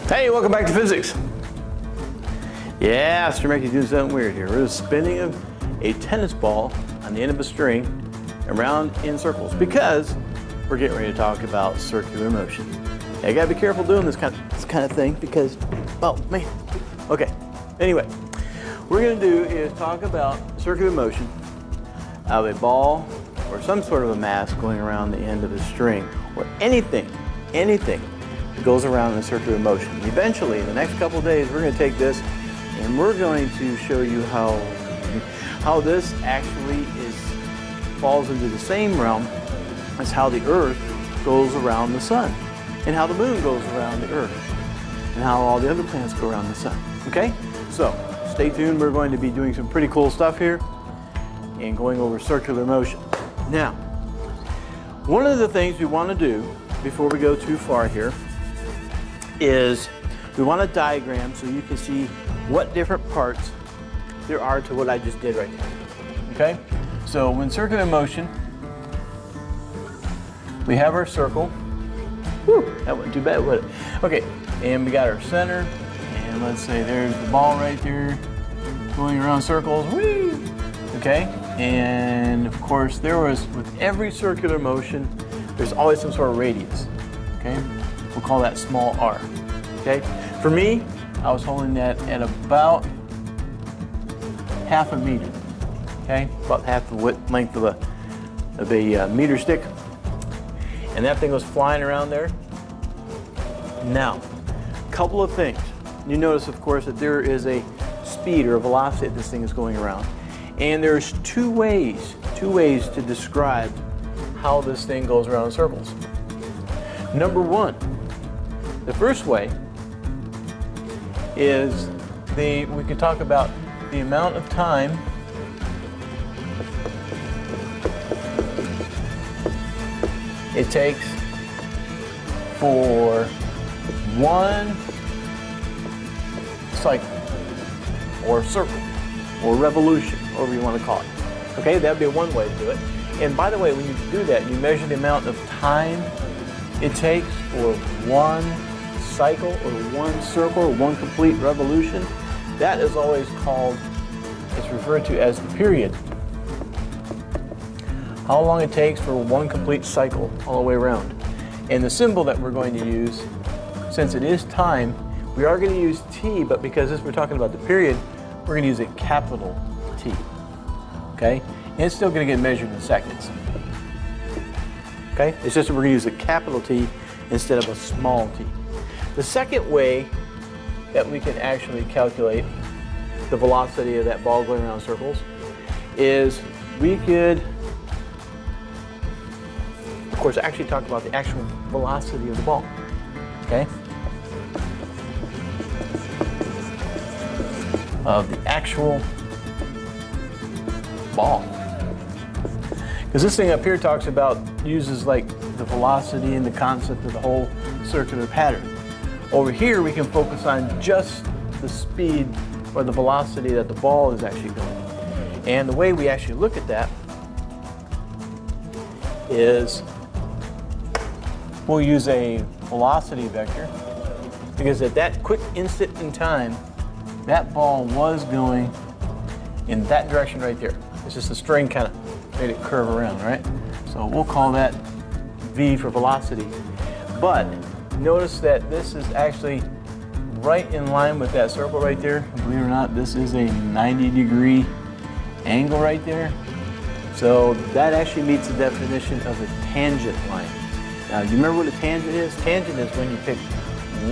Hey, welcome back to physics. Yeah, Mr. Mackey's doing something weird here. We're spinning a tennis ball on the end of a string around in circles because we're getting ready to talk about circular motion. Now, you gotta be careful doing this kind of thing because, oh man. Okay, anyway, what we're gonna do is talk about circular motion of a ball or some sort of a mass going around the end of a string or anything that goes around in a circular motion. Eventually, in the next couple of days, we're going to take this and we're going to show you how this actually falls into the same realm as how the Earth goes around the sun and how the moon goes around the Earth and how all the other planets go around the sun. Okay? So, stay tuned. We're going to be doing some pretty cool stuff here and going over circular motion. Now, one of the things we want to do before we go too far here is we want a diagram so you can see what different parts there are to what I just did right there. Okay? So when circular motion, we have our circle. Whew, that wasn't too bad, was it? Okay, and we got our center, and let's say there's the ball right there going around circles. Whee! Okay, and of course with every circular motion, there's always some sort of radius. Okay, we'll call that small r. Okay, for me, I was holding that at about half a meter. Okay, about half the length of a meter stick, and that thing was flying around there. Now, a couple of things. You notice, of course, that there is a speed or a velocity that this thing is going around, and there's two ways to describe how this thing goes around in circles. Number one, the first way is we could talk about the amount of time it takes for one cycle or circle or revolution, whatever you want to call it. Okay, that'd be one way to do it. And by the way, when you do that, you measure the amount of time it takes for one cycle or one circle or one complete revolution. That is always it's referred to as the period. How long it takes for one complete cycle all the way around. And the symbol that we're going to use, since it is time, we are going to use T, but because we're talking about the period, we're going to use a capital T. Okay? And it's still going to get measured in seconds. Okay? It's just that we're going to use a capital T instead of a small t. The second way that we can actually calculate the velocity of that ball going around circles is we could, of course, actually talk about the actual velocity of the ball. Okay? Of the actual ball. Because this thing up here uses like the velocity and the concept of the whole circular pattern. Over here we can focus on just the speed or the velocity that the ball is actually going. And the way we actually look at that is we'll use a velocity vector, because at that quick instant in time, that ball was going in that direction right there. It's just the string kind of made it curve around, right? So we'll call that V for velocity. But notice that this is actually right in line with that circle right there. Believe it or not, this is a 90-degree angle right there. So that actually meets the definition of a tangent line. Now, do you remember what a tangent is? Tangent is when you pick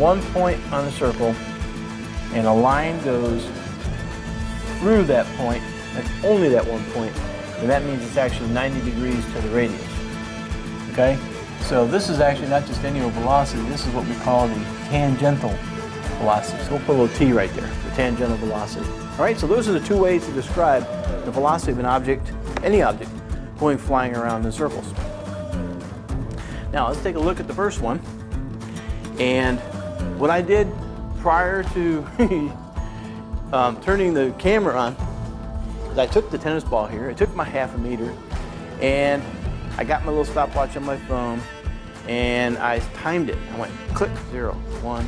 one point on the circle and a line goes through that point, and only that one point, and that means it's actually 90 degrees to the radius. Okay? So this is actually not just any old velocity, this is what we call the tangential velocity. So we'll put a little T right there, the tangential velocity. All right, so those are the two ways to describe the velocity of an object, any object, going flying around in circles. Now let's take a look at the first one. And what I did prior to turning the camera on is I took the tennis ball here, I took my half a meter, and I got my little stopwatch on my phone, and I timed it. I went click, 0, 1,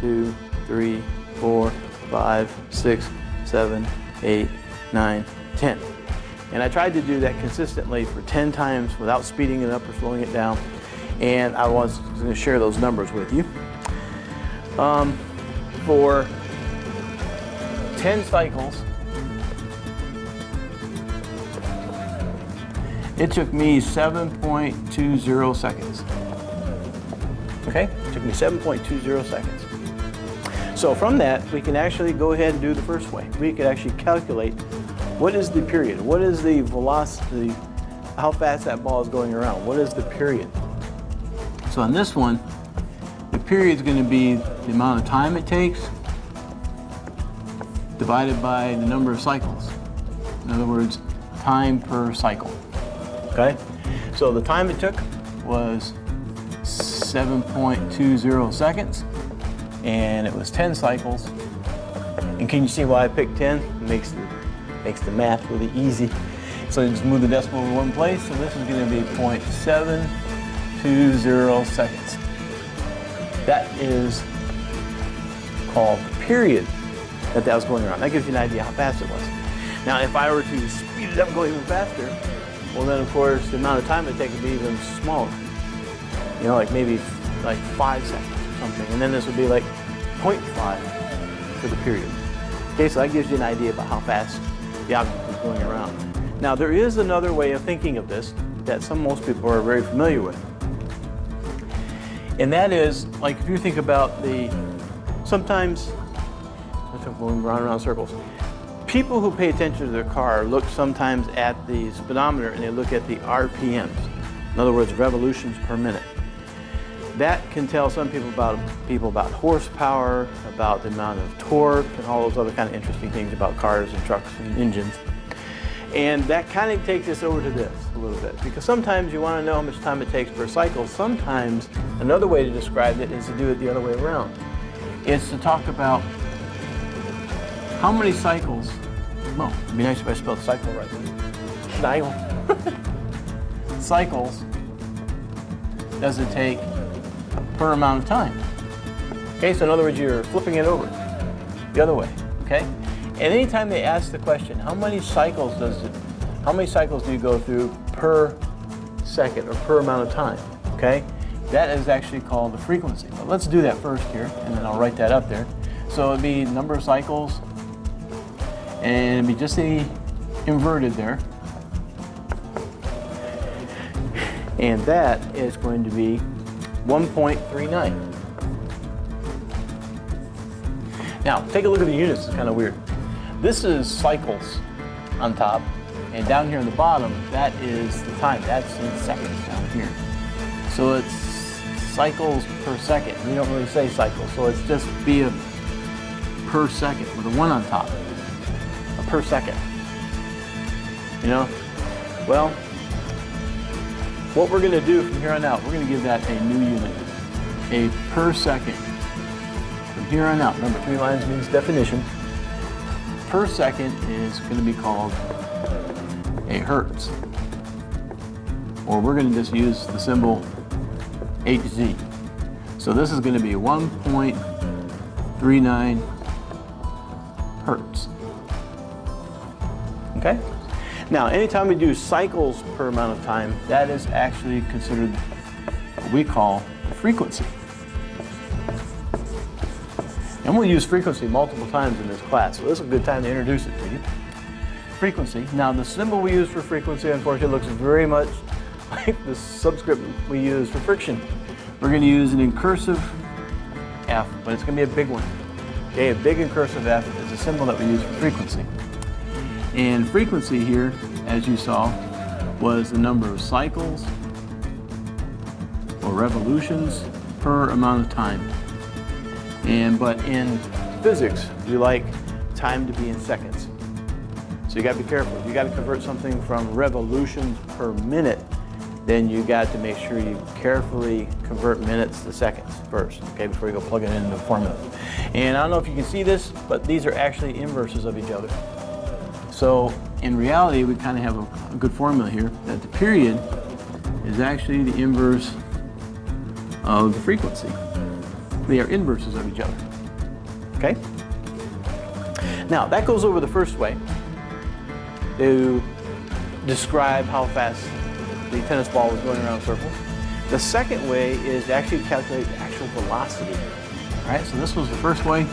2, 3, 4, 5, 6, 7, 8, 9, 10. And I tried to do that consistently for 10 times without speeding it up or slowing it down. And I was going to share those numbers with you. For 10 cycles, it took me 7.20 seconds. Okay, it took me 7.20 seconds. So from that, we can actually go ahead and do the first way. We could actually calculate what is the period, what is the velocity, how fast that ball is going around, what is the period. So on this one, the period is going to be the amount of time it takes divided by the number of cycles. In other words, time per cycle. Okay? So the time it took was 7.20 seconds, and it was 10 cycles. And can you see why I picked 10? It makes the math really easy. So you just move the decimal in one place, so this is going to be 0.720 seconds. That is called the period that was going around. That gives you an idea how fast it was. Now, if I were to speed it up, go even faster, well then of course the amount of time it takes would be even smaller. You know, like maybe like 5 seconds or something, and then this would be like 0.5 for the period. Okay, so that gives you an idea about how fast the object is going around. Now, there is another way of thinking of this that most people are very familiar with. And that is, like if you think about sometimes, I'm going round in circles. People who pay attention to their car look sometimes at the speedometer and they look at the RPMs. In other words, revolutions per minute. That can tell some people about horsepower, about the amount of torque, and all those other kind of interesting things about cars and trucks and engines. And that kind of takes us over to this a little bit, because sometimes you want to know how much time it takes per cycle. Sometimes another way to describe it is to do it the other way around. It's to talk about how many cycles, well, it'd be nice if I spelled cycle right. Cycles does it take per amount of time. Okay, so in other words, you're flipping it over the other way, okay? And anytime they ask the question, how many cycles do you go through per second or per amount of time, okay? That is actually called the frequency. But let's do that first here, and then I'll write that up there. So it'd be number of cycles, and it'd be just the inverted there. And that is going to be 1.39. Now, take a look at the units. It's kind of weird. This is cycles on top, and down here on the bottom, that is the time. That's in seconds down here. So it's cycles per second. We don't really say cycles, so it's just be a per second with a 1 on top. A per second. You know? Well, what we're going to do from here on out, we're going to give that a new unit. A per second. From here on out, remember 3 lines means definition. Per second is going to be called a hertz. Or we're going to just use the symbol Hz. So this is going to be 1.39 hertz. Okay? Now, anytime we do cycles per amount of time, that is actually considered what we call frequency. And we'll use frequency multiple times in this class, so this is a good time to introduce it to you. Frequency. Now, the symbol we use for frequency, unfortunately, looks very much like the subscript we use for friction. We're going to use an incursive F, but it's going to be a big one. Okay, a big incursive F is a symbol that we use for frequency. And frequency here, as you saw, was the number of cycles or revolutions per amount of time. But in physics, we like time to be in seconds. So you got to be careful. If you got to convert something from revolutions per minute, then you got to make sure you carefully convert minutes to seconds first, okay, before you go plug it into the formula. And I don't know if you can see this, but these are actually inverses of each other. So in reality, we kind of have a good formula here that the period is actually the inverse of the frequency. They are inverses of each other. Okay? Now, that goes over the first way to describe how fast the tennis ball was going around circles. The second way is to actually calculate the actual velocity. All right, so this was the first way.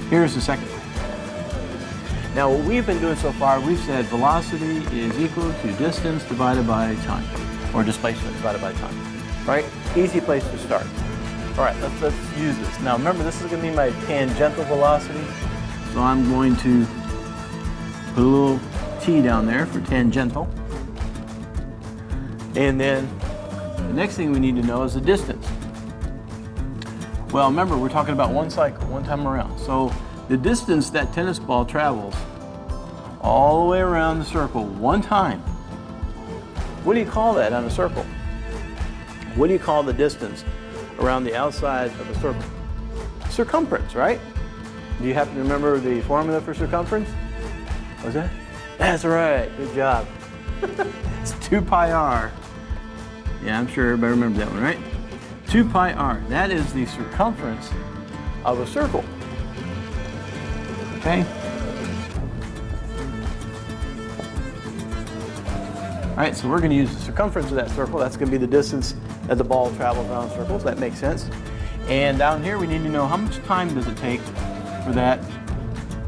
Here's the second way. Now, what we've been doing so far, we've said velocity is equal to distance divided by time, or displacement divided by time. Right? Easy place to start. All right, let's use this. Now, remember, this is going to be my tangential velocity. So I'm going to put a little T down there for tangential. And then the next thing we need to know is the distance. Well, remember, we're talking about one cycle, one time around. So the distance that tennis ball travels all the way around the circle one time, what do you call that on a circle? What do you call the distance around the outside of a circle? Circumference, right? Do you happen to remember the formula for circumference? What's that? That's right, good job. It's 2 pi r. Yeah, I'm sure everybody remembers that one, right? 2 pi r, that is the circumference of a circle. Okay? All right, so we're going to use the circumference of that circle. That's going to be the distance that the ball travels around circles. That makes sense. And down here, we need to know how much time does it take for that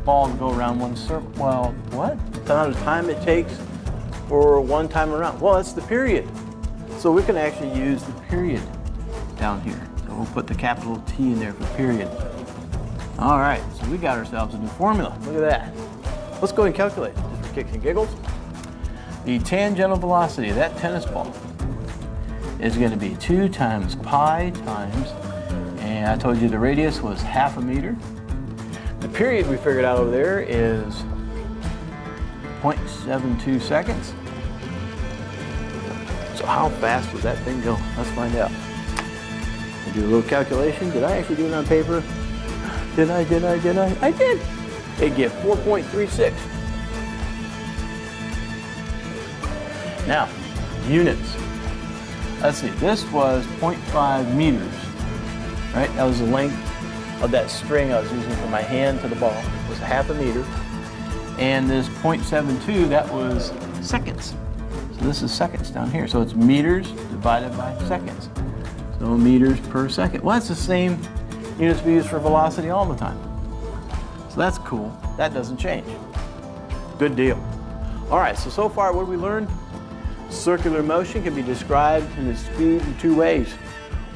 ball to go around one circle. Well, what? The amount of time it takes for one time around. Well, that's the period. So we can actually use the period down here. So we'll put the capital T in there for period. All right, so we got ourselves a new formula. Look at that. Let's go ahead and calculate, just for kicks and giggles. The tangential velocity of that tennis ball is going to be 2 times pi times, and I told you the radius was half a meter. The period we figured out over there is 0.72 seconds. So how fast would that thing go? Let's find out. I'll do a little calculation. Did I actually do it on paper? Did I? I did. It'd give 4.36. Now, units. Let's see, this was 0.5 meters, right? That was the length of that string I was using from my hand to the ball. It was half a meter. And this 0.72, that was seconds. So this is seconds down here. So it's meters divided by seconds. So meters per second. Well, that's the same units we use for velocity all the time. So that's cool. That doesn't change. Good deal. All right, so far what we learned? Circular motion can be described in its speed in 2 ways.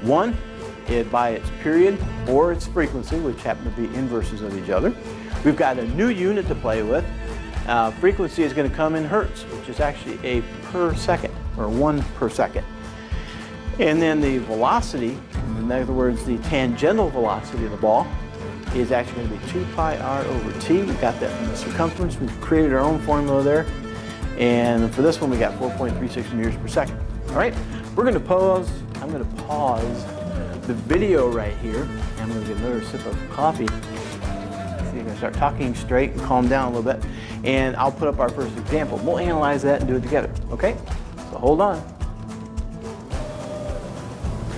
One, by its period or its frequency, which happen to be inverses of each other. We've got a new unit to play with. Frequency is going to come in hertz, which is actually a per second, or 1 per second. And then the velocity, in other words, the tangential velocity of the ball, is actually going to be 2 pi r over t. We got that from the circumference. We've created our own formula there. And for this one, we got 4.36 meters per second. All right, we're going to pause. I'm going to pause the video right here. I'm going to get another sip of coffee. See if I can start talking straight and calm down a little bit. And I'll put up our first example. We'll analyze that and do it together. Okay? So hold on.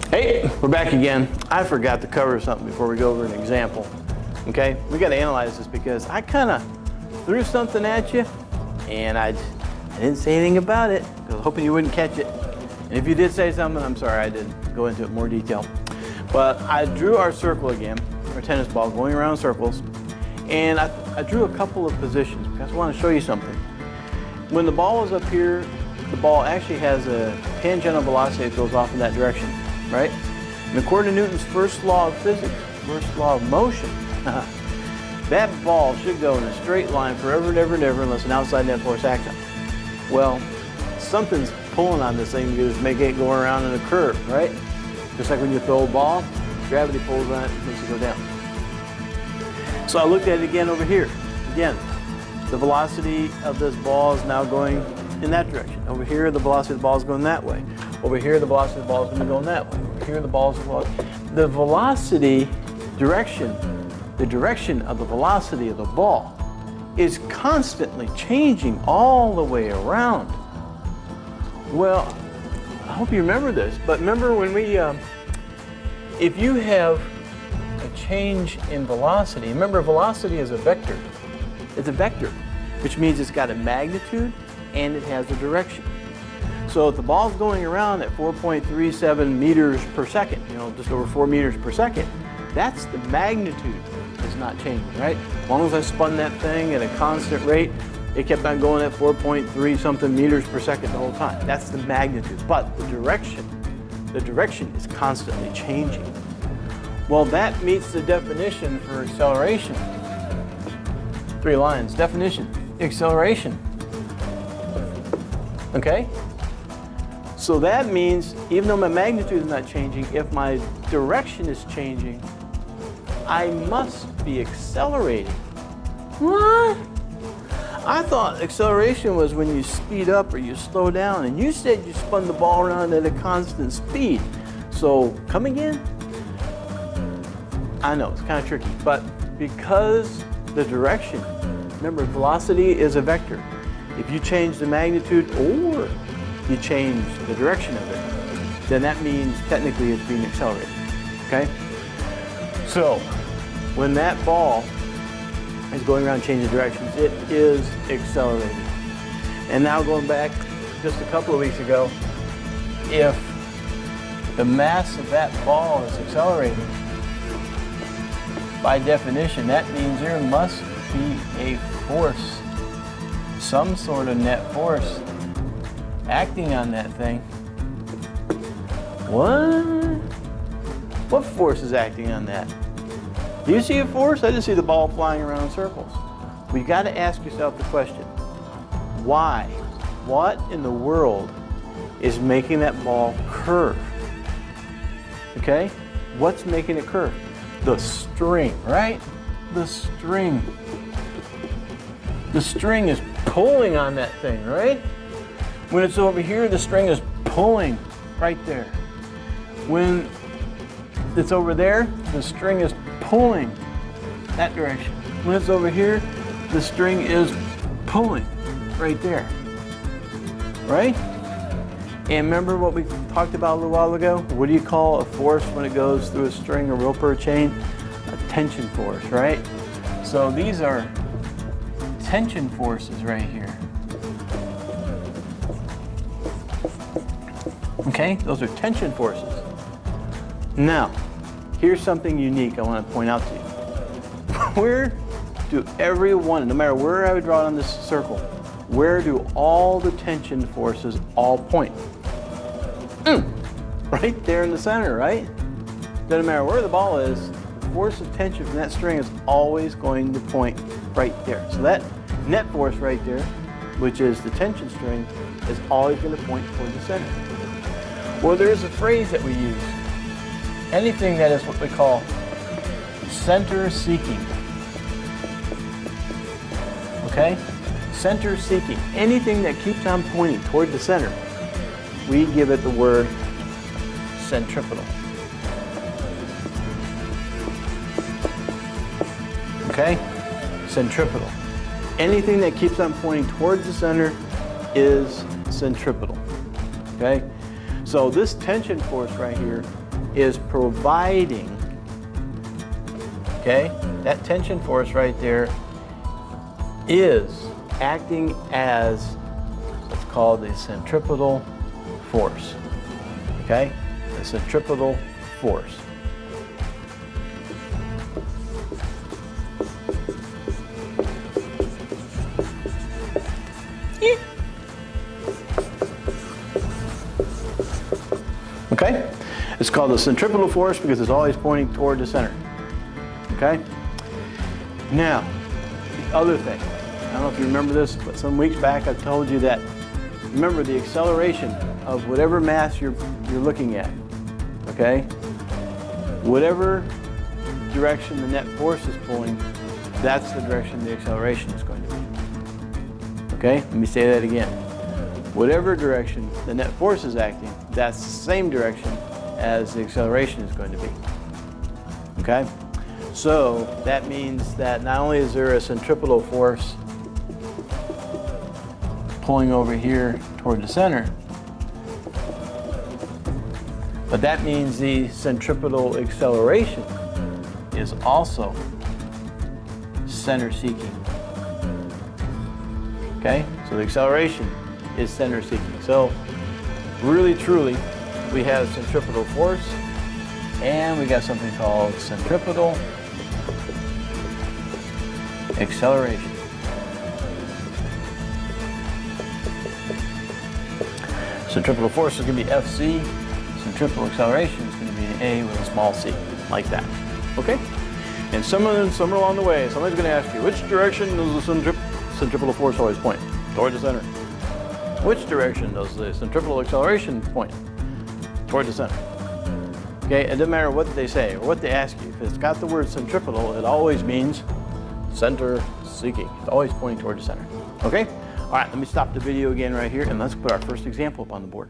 Hey, we're back again. I forgot to cover something before we go over an example. Okay? We got to analyze this because I kind of threw something at you and I didn't say anything about it. I was hoping you wouldn't catch it. And if you did say something, I'm sorry, I didn't go into it in more detail. But I drew our circle again, our tennis ball going around circles. And I drew a couple of positions because I want to show you something. When the ball is up here, the ball actually has a tangential velocity that goes off in that direction, right? And according to Newton's first law of physics, first law of motion, that ball should go in a straight line forever and ever and ever unless an outside net force acts on it. Well, something's pulling on this thing to make it go around in a curve, right? Just like when you throw a ball, gravity pulls on it and makes it go down. So I looked at it again over here. Again, the velocity of this ball is now going in that direction. Over here, the velocity of the ball is going that way. Over here, the velocity of the ball is going to be going that way. Over here, the velocity direction, the direction of the velocity of the ball is constantly changing all the way around. Well, I hope you remember this, but remember when we, if you have a change in velocity. Remember, velocity is a vector. It's a vector, which means it's got a magnitude and it has a direction. So if the ball's going around at 4.37 meters per second, just over 4 meters per second, that's the magnitude is not changing, right? As long as I spun that thing at a constant rate, it kept on going at 4.3 something meters per second the whole time. That's the magnitude. But the direction is constantly changing. Well, that meets the definition for acceleration. 3 lines. Definition. Acceleration. Okay? So that means, even though my magnitude is not changing, if my direction is changing, I must be accelerating. What? I thought acceleration was when you speed up or you slow down, and you said you spun the ball around at a constant speed. So, come again? I know, it's kind of tricky, but because the direction, remember, velocity is a vector. If you change the magnitude or you change the direction of it, then that means technically it's being accelerated, okay? So, when that ball is going around changing directions, it is accelerating. And now going back just a couple of weeks ago, if the mass of that ball is accelerating, by definition, that means there must be a force, some sort of net force acting on that thing. What force is acting on that? Do you see a force? I just see the ball flying around in circles. We got to ask yourself the question, why? What in the world is making that ball curve? Okay? What's making it curve? The string, right? The string. The string is pulling on that thing, right? When it's over here, the string is pulling right there. When it's over there, the string is pulling that direction. When it's over here, the string is pulling right there, right? And remember what we talked about a little while ago? What do you call a force when it goes through a string, a rope, or a chain? A tension force, right? So these are tension forces right here. Okay, those are tension forces. Now, here's something unique I want to point out to you. Where do every one, no matter where I would draw it on this circle, where do all the tension forces all point? Right there in the center, right? Doesn't matter where the ball is, the force of tension from that string is always going to point right there. So that net force right there, which is the tension string, is always going to point toward the center. Well, there's a phrase that we use. Anything that is what we call center seeking. Okay? Center seeking. Anything that keeps on pointing toward the center, we give it the word centripetal. Okay? Centripetal. Anything that keeps on pointing towards the center is centripetal. Okay? So this tension force right here is providing, okay, that tension force right there is acting as what's called the centripetal force, okay, the centripetal force. Okay? It's called the centripetal force because it's always pointing toward the center. Okay? Now, the other thing. I don't know if you remember this, but some weeks back I told you that, remember the acceleration of whatever mass you're looking at. Okay? Whatever direction the net force is pulling, that's the direction the acceleration is going to be. Okay? Let me say that again. Whatever direction the net force is acting, that's the same direction as the acceleration is going to be. Okay? So that means that not only is there a centripetal force pulling over here toward the center, but that means the centripetal acceleration is also center seeking. Okay, so the acceleration is center seeking. So really, truly, we have centripetal force, and we got something called centripetal acceleration. Centripetal force is going to be Fc. Centripetal acceleration is going to be an A with a small c, like that. Okay? And somewhere along the way, somebody's going to ask you, which direction does the centripetal force always point? Toward the center. Which direction does the centripetal acceleration point? Toward the center. Okay? It doesn't matter what they say or what they ask you. If it's got the word centripetal, it always means center seeking. It's always pointing toward the center. Okay? All right, let me stop the video again right here, and let's put our first example up on the board.